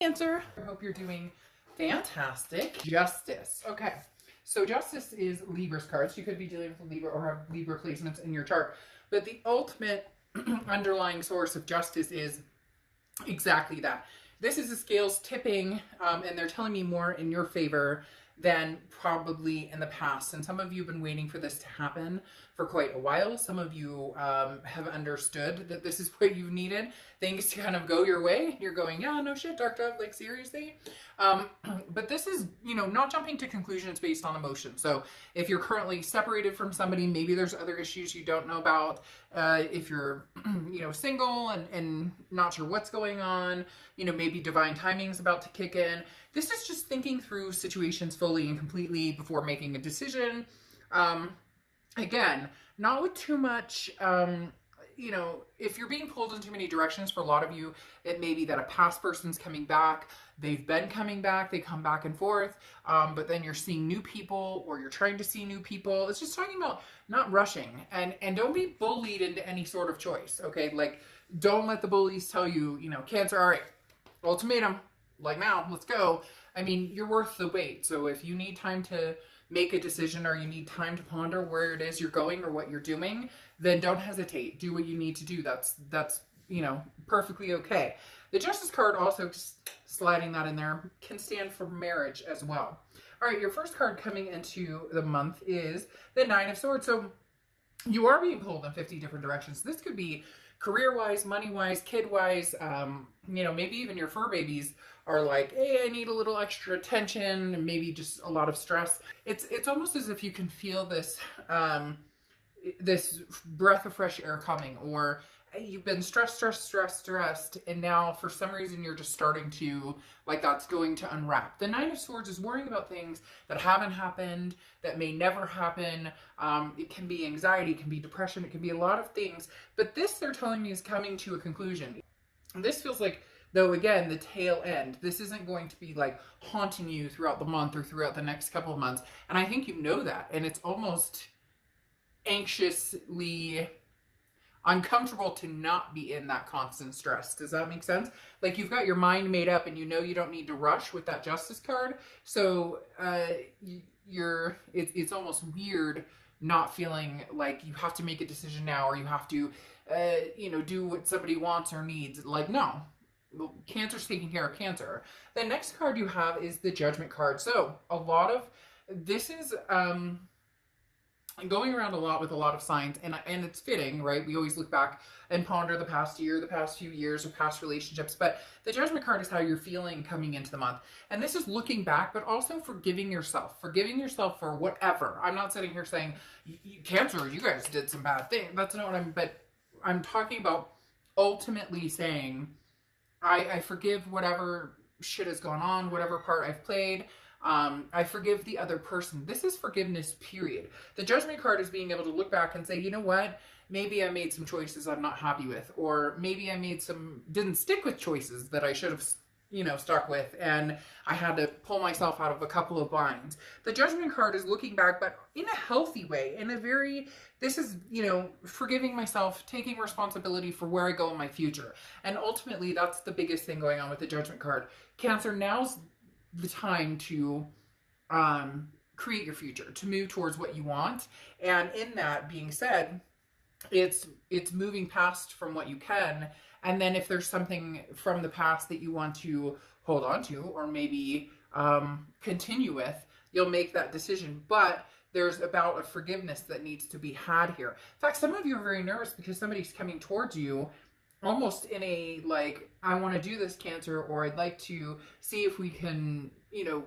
Cancer. I hope you're doing fantastic. Justice. Okay. So Justice is Libra's cards. You could be dealing with Libra or have Libra placements in your chart. But the ultimate underlying source of justice is exactly that. This is the scales tipping, and they're telling me more in your favor than probably in the past. And some of you have been waiting for this to happen for quite a while. Some of you have understood that this is what you've needed. Things to kind of go your way. You're going, yeah, no shit, Dark Dove, like seriously. But this is, you know, not jumping to conclusions based on emotion. So if you're currently separated from somebody, maybe there's other issues you don't know about. If you're, you know, single and not sure what's going on, you know, maybe divine timing is about to kick in. This is just thinking through situations fully and completely before making a decision. Again, not with too much, you know, if you're being pulled in too many directions, for a lot of you, it may be that a past person's coming back. They've been coming back. They come back and forth. But then you're seeing new people or you're trying to see new people. It's just talking about not rushing and don't be bullied into any sort of choice. Okay. Like, don't let the bullies tell you, you know, Cancer, all right, ultimatum, like now, let's go. I mean, you're worth the wait. So if you need time to make a decision or you need time to ponder where it is you're going or what you're doing, then don't hesitate. Do what you need to do. That's you know, perfectly okay. The Justice card also, just sliding that in there, can stand for marriage as well. All right, your first card coming into the month is the Nine of Swords. So you are being pulled in 50 different directions. This could be career-wise, money-wise, kid-wise, you know, maybe even your fur babies are like, hey, I need a little extra attention, and maybe just a lot of stress. It's almost as if you can feel this, this breath of fresh air coming, or you've been stressed, and now for some reason you're just starting to, like, that's going to unwrap. The Nine of Swords is worrying about things that haven't happened, that may never happen. It can be anxiety, it can be depression, it can be a lot of things, but this, they're telling me, is coming to a conclusion. This feels like, though, again, the tail end. This isn't going to be like haunting you throughout the month or throughout the next couple of months, and I think you know that, and it's almost anxiously uncomfortable to not be in that constant stress. Does that make sense? Like, you've got your mind made up and you know you don't need to rush with that Justice card. So it's almost weird not feeling like you have to make a decision now, or you have to you know, do what somebody wants or needs. Like, no. Cancer's taking care of Cancer. The next card you have is the Judgment card. So a lot of this is going around a lot with a lot of signs, and it's fitting, right? We always look back and ponder the past year, the past few years, or past relationships, but the Judgment card is how you're feeling coming into the month. And this is looking back, but also forgiving yourself for whatever. I'm not sitting here saying, Cancer, you guys did some bad things. That's not what but I'm talking about ultimately saying, I forgive whatever shit has gone on, whatever part I've played. I forgive the other person. This is forgiveness, period. The Judgment card is being able to look back and say, you know what? Maybe I made some choices I'm not happy with, or maybe I didn't stick with choices that I should have, you know, stuck with, and I had to pull myself out of a couple of binds. The Judgment card is looking back, but in a healthy way, this is, you know, forgiving myself, taking responsibility for where I go in my future. And ultimately, that's the biggest thing going on with the Judgment card. Cancer, now's the time to create your future, to move towards what you want. And in that being said, it's moving past from what you can, and then if there's something from the past that you want to hold on to, or maybe continue with, you'll make that decision. But there's about a forgiveness that needs to be had here. In fact, some of you are very nervous because somebody's coming towards you almost in a, like, I want to do this, Cancer, or I'd like to see if we can, you know,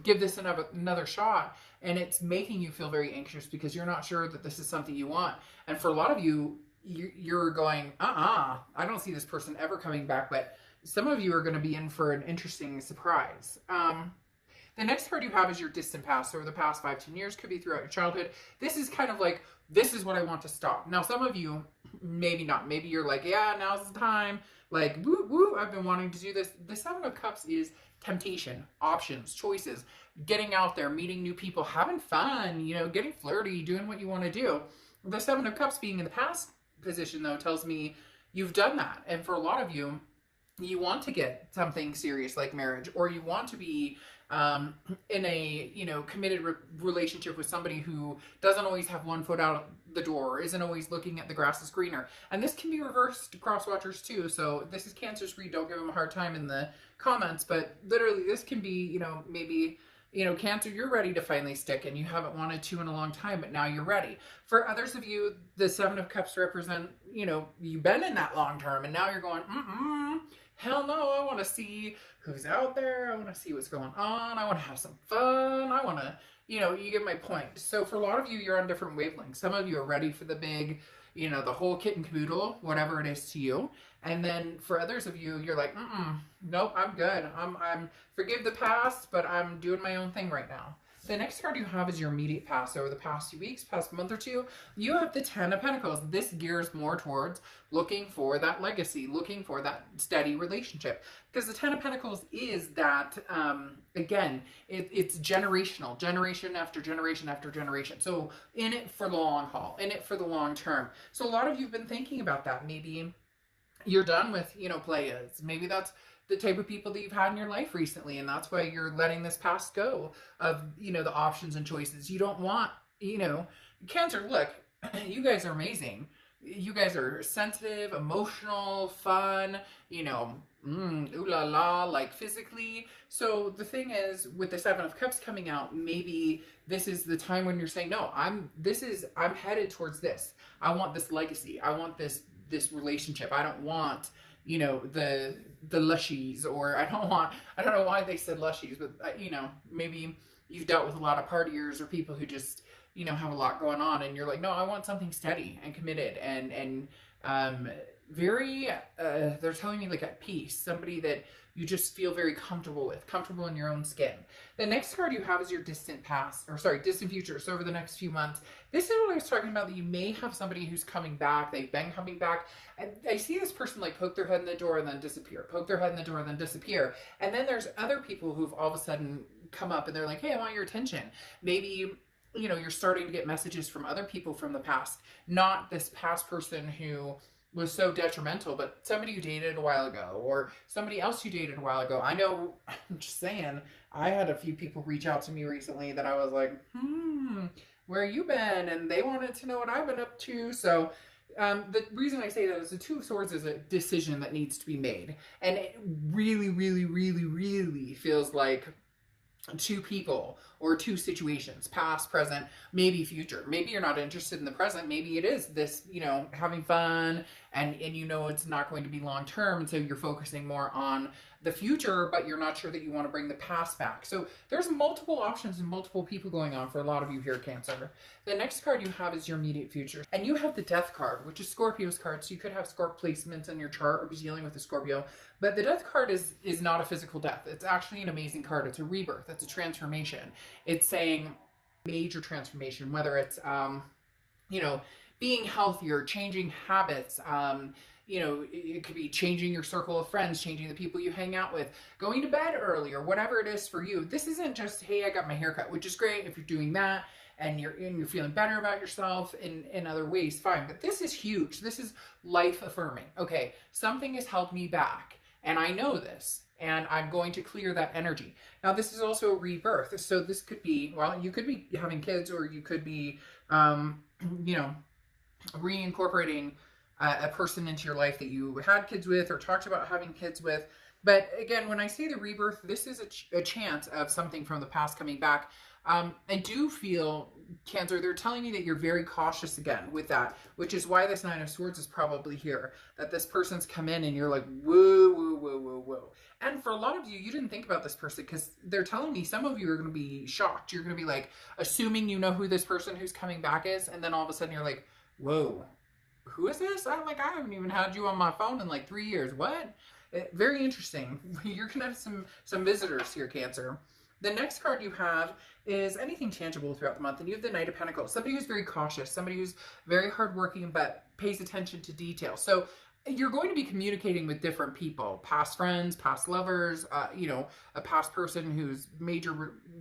give this another shot. And it's making you feel very anxious because you're not sure that this is something you want. And for a lot of you, you're going, I don't see this person ever coming back. But some of you are going to be in for an interesting surprise. The next card you have is your distant past. So over the past 5-10 years, could be throughout your childhood. This is kind of like, this is what I want to stop. Now, some of you, maybe not. Maybe you're like, yeah, now's the time. Like, woo, woo, I've been wanting to do this. The Seven of Cups is temptation, options, choices, getting out there, meeting new people, having fun, you know, getting flirty, doing what you want to do. The Seven of Cups being in the past position, though, tells me you've done that. And for a lot of you, you want to get something serious like marriage, or you want to be in a, you know, committed relationship with somebody who doesn't always have one foot out the door, or isn't always looking at the grass is greener. And this can be reversed cross watchers too. So this is Cancer's read. Don't give them a hard time in the comments, but literally this can be, you know, maybe, you know, Cancer, you're ready to finally stick and you haven't wanted to in a long time, but now you're ready. For others of you, the Seven of Cups represent, you know, you've been in that long term and now you're going, hell no, I want to see who's out there. I want to see what's going on. I want to have some fun. I want to, you know, you get my point. So for a lot of you, you're on different wavelengths. Some of you are ready for the big, you know, the whole kit and caboodle, whatever it is to you. And then for others of you, you're like, nope, I'm good. I'm forgive the past, but I'm doing my own thing right now. The next card you have is your immediate past. Over the past few weeks, past month or two, you have the Ten of Pentacles. This gears more towards looking for that legacy, looking for that steady relationship. Because the Ten of Pentacles is that, again, it's generational, generation after generation after generation. So in it for the long haul, in it for the long term. So a lot of you have been thinking about that. Maybe you're done with, you know, players. Maybe that's the type of people that you've had in your life recently, and that's why you're letting this past go of, you know, the options and choices. You don't want, you know, Cancer, look, you guys are amazing. You guys are sensitive, emotional, fun, you know, ooh la la, like physically. So the thing is, with the Seven of Cups coming out, maybe this is the time when you're saying, no, I'm headed towards this. I want this legacy. I want this relationship. I don't want, you know, the lushies, or I don't know why they said lushies, but you know, maybe you've dealt with a lot of partiers or people who just, you know, have a lot going on, and you're like, no, I want something steady and committed and very they're telling me like at peace, somebody that you just feel very comfortable with, comfortable in your own skin. The next card you have is your distant past, or sorry, distant future. So over the next few months, this is what I was talking about, that you may have somebody who's coming back. They've been coming back. And I see this person like poke their head in the door and then disappear, poke their head in the door and then disappear. And then there's other people who've all of a sudden come up and they're like, hey, I want your attention. Maybe, you know, you're starting to get messages from other people from the past, not this past person who was so detrimental, but somebody you dated a while ago, or somebody else you dated a while ago. I know, I'm just saying, I had a few people reach out to me recently that I was like, where you been? And they wanted to know what I've been up to. So the reason I say that is the Two of Swords is a decision that needs to be made. And it really, really, really, really feels like two people or two situations, past, present, maybe future. Maybe you're not interested in the present. Maybe it is this, you know, having fun and you know it's not going to be long term, and so you're focusing more on the future, but you're not sure that you want to bring the past back. So there's multiple options and multiple people going on for a lot of you here, Cancer. The next card you have is your immediate future, and you have the Death card, which is Scorpio's card. So you could have Scorp placements in your chart or be dealing with a Scorpio, but the Death card is not a physical death. It's actually an amazing card. It's a rebirth. It's a transformation. It's saying major transformation, whether it's you know, being healthier, changing habits, you know, it could be changing your circle of friends, changing the people you hang out with, going to bed earlier, whatever it is for you. This isn't just, hey, I got my hair cut, which is great if you're doing that and you're feeling better about yourself in other ways, fine. But this is huge. This is life affirming. Okay, something has held me back and I know this, and I'm going to clear that energy. Now, this is also a rebirth. So this could be, well, you could be having kids, or you could be, you know, reincorporating a person into your life that you had kids with or talked about having kids with. But again, when I say the rebirth, this is a chance of something from the past coming back. I do feel, Cancer, they're telling me that you're very cautious again with that, which is why this Nine of Swords is probably here, that this person's come in and you're like, whoa, whoa, whoa, whoa, whoa. And for a lot of you, you didn't think about this person, because they're telling me some of you are going to be shocked. You're going to be like, assuming you know who this person who's coming back is, and then all of a sudden you're like, whoa, who is this? I haven't even had you on my phone in like 3 years. What? Very interesting. You're going to have some visitors here, Cancer. The next card you have is anything tangible throughout the month, and you have the Knight of Pentacles. Somebody who's very cautious, somebody who's very hardworking but pays attention to detail. So you're going to be communicating with different people, past friends, past lovers, you know, a past person who's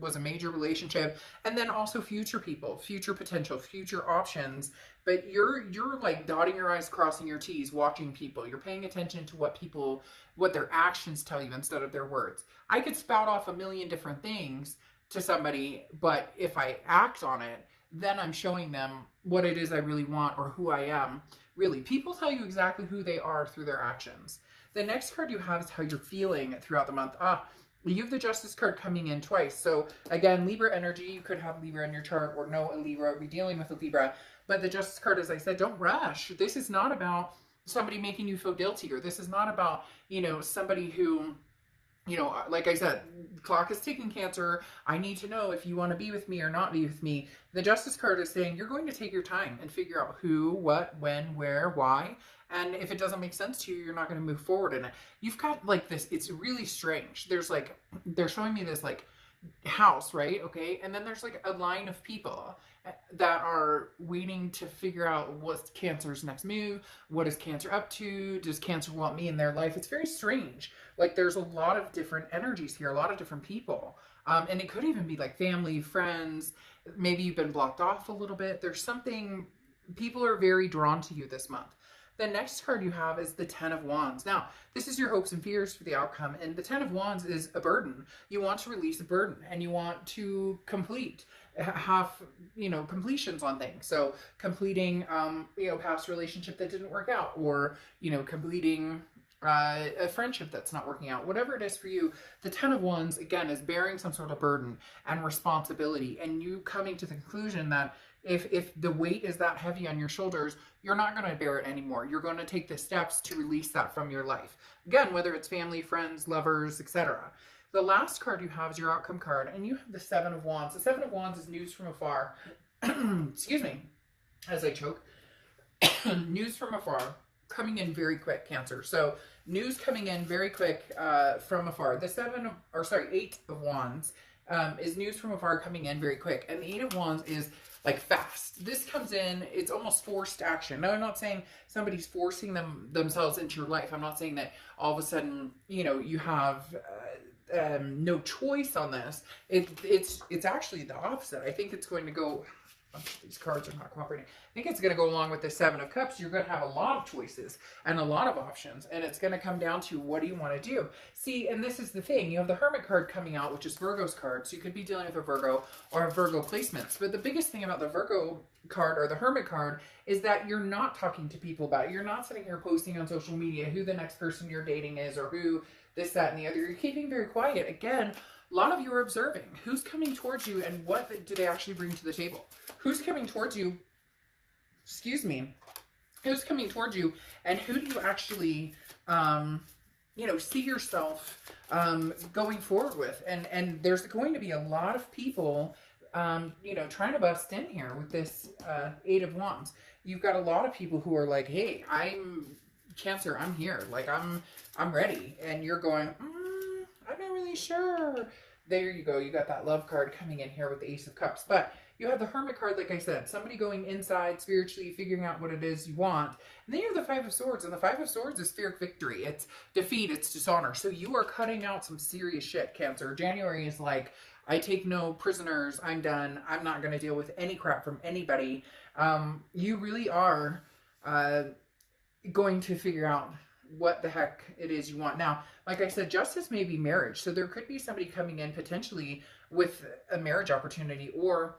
was a major relationship, and then also future people, future potential, future options. But you're like dotting your I's, crossing your T's, watching people. You're paying attention to what their actions tell you instead of their words. I could spout off a million different things to somebody, but if I act on it, then I'm showing them what it is I really want or who I am. Really, people tell you exactly who they are through their actions. The next card you have is how you're feeling throughout the month. You have the Justice card coming in twice. So again, Libra energy, you could have Libra in your chart or know a Libra, be dealing with a Libra. But the Justice card, as I said, don't rush. This is not about somebody making you feel guilty, or this is not about, you know, somebody who, you know, like I said, clock is ticking, Cancer. I need to know if you want to be with me or not be with me. The Justice card is saying you're going to take your time and figure out who, what, when, where, why. And if it doesn't make sense to you, you're not going to move forward in it. You've got like this, it's really strange. They're showing me this like house, right? Okay. And then there's like a line of people that are waiting to figure out what's Cancer's next move. What is Cancer up to? Does Cancer want me in their life? It's very strange. Like there's a lot of different energies here, a lot of different people. And it could even be like family, friends. Maybe you've been blocked off a little bit. There's something, people are very drawn to you this month. The next card you have is the Ten of Wands. Now, this is your hopes and fears for the outcome. And the Ten of Wands is a burden. You want to release a burden and you want to have, you know, completions on things. So completing, you know, past relationship that didn't work out, or, you know, completing a friendship that's not working out. Whatever it is for you, the Ten of Wands, again, is bearing some sort of burden and responsibility, and you coming to the conclusion that if the weight is that heavy on your shoulders, you're not going to bear it anymore. You're going to take the steps to release that from your life. Again, whether it's family, friends, lovers, etc. The last card you have is your outcome card, and you have the Seven of Wands. The Seven of Wands is news from afar. Excuse me, as I choke. News from afar, coming in very quick, Cancer. So news coming in very quick from afar. The Eight of Wands is news from afar coming in very quick. And the Eight of Wands is like fast. This comes in, it's almost forced action. Now, I'm not saying somebody's forcing themselves into your life. I'm not saying that all of a sudden, you know, you have no choice on this. It's actually the opposite. I think it's going to go, these cards are not cooperating. I think it's going to go along with the Seven of Cups. You're going to have a lot of choices and a lot of options, and it's going to come down to what do you want to do. See, and this is the thing. You have the Hermit card coming out, which is Virgo's card, so you could be dealing with a Virgo or a Virgo placements. But the biggest thing about the Virgo card or the Hermit card is that you're not talking to people about it. You're not sitting here posting on social media who the next person you're dating is or who this, that, and the other. You're keeping very quiet. Again, a lot of you are observing who's coming towards you and what do they actually bring to the table. Who's coming towards you, excuse me, who's coming towards you, and who do you actually, you know, see yourself going forward with. And there's going to be a lot of people, you know, trying to bust in here with this Eight of Wands. You've got a lot of people who are like, hey, I'm Cancer, I'm here. Like, I'm ready. And you're going, I'm not really sure. There you go. You got that Love card coming in here with the Ace of Cups. But you have the Hermit card, like I said, somebody going inside spiritually, figuring out what it is you want. And then you have the Five of Swords, and the Five of Swords is Pyrrhic victory. It's defeat, it's dishonor. So you are cutting out some serious shit, Cancer. January is like, I take no prisoners. I'm done. I'm not going to deal with any crap from anybody. You really are going to figure out what the heck it is you want. Now, like I said, justice may be marriage. So there could be somebody coming in potentially with a marriage opportunity, or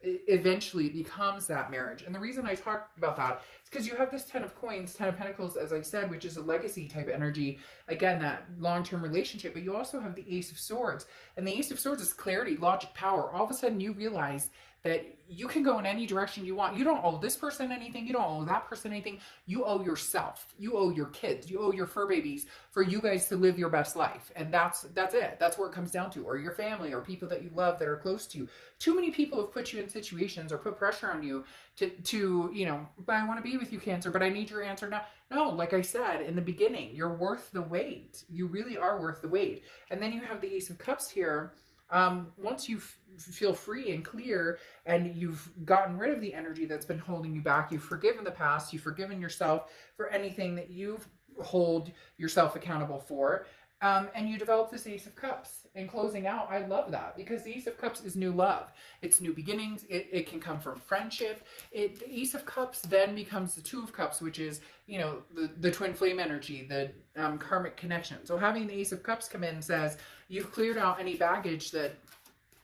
eventually becomes that marriage. And the reason I talked about that is because you have this Ten of Coins, Ten of Pentacles, as I said, which is a legacy type energy. Again, that long-term relationship. But you also have the Ace of Swords. And the Ace of Swords is clarity, logic, power. All of a sudden you realize that you can go in any direction you want. You don't owe this person anything. You don't owe that person anything. You owe yourself. You owe your kids. You owe your fur babies for you guys to live your best life. And that's it. That's where it comes down to. Or your family, or people that you love that are close to you. Too many people have put you in situations or put pressure on you to you know, but I want to be with you, Cancer, but I need your answer now. No, like I said in the beginning, you're worth the wait. You really are worth the wait. And then you have the Ace of Cups here, Once you feel free and clear and you've gotten rid of the energy that's been holding you back, you've forgiven the past, you've forgiven yourself for anything that you've hold yourself accountable for, and you develop this Ace of Cups. In closing out, I love that because the Ace of Cups is new love. It's new beginnings. It can come from friendship. The Ace of Cups then becomes the Two of Cups, which is, you know, the twin flame energy, the karmic connection. So having the Ace of Cups come in says you've cleared out any baggage that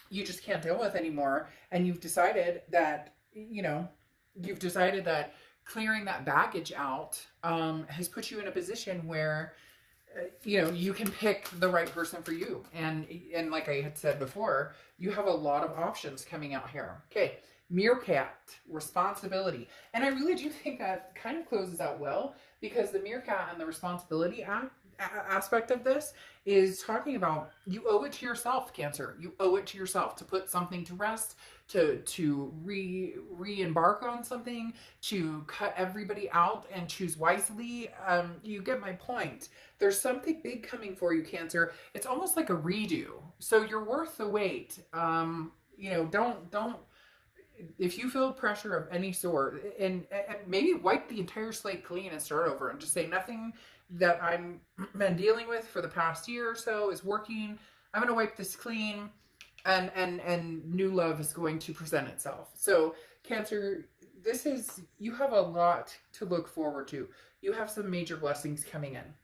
you just can't deal with anymore. And you've decided that, you know, clearing that baggage out has put you in a position where you know, you can pick the right person for you. And like I had said before, you have a lot of options coming out here. Okay, meerkat, responsibility. And I really do think that kind of closes out well because the meerkat and the responsibility aspect of this is talking about you owe it to yourself, Cancer. You owe it to yourself to put something to rest, to re-embark on something, to cut everybody out and choose wisely. You get my point. There's something big coming for you, Cancer. It's almost like a redo. So you're worth the wait. You know, don't if you feel pressure of any sort, and maybe wipe the entire slate clean and start over and just say nothing that I've been dealing with for the past year or so is working. I'm going to wipe this clean, and new love is going to present itself. So Cancer, you have a lot to look forward to. You have some major blessings coming in.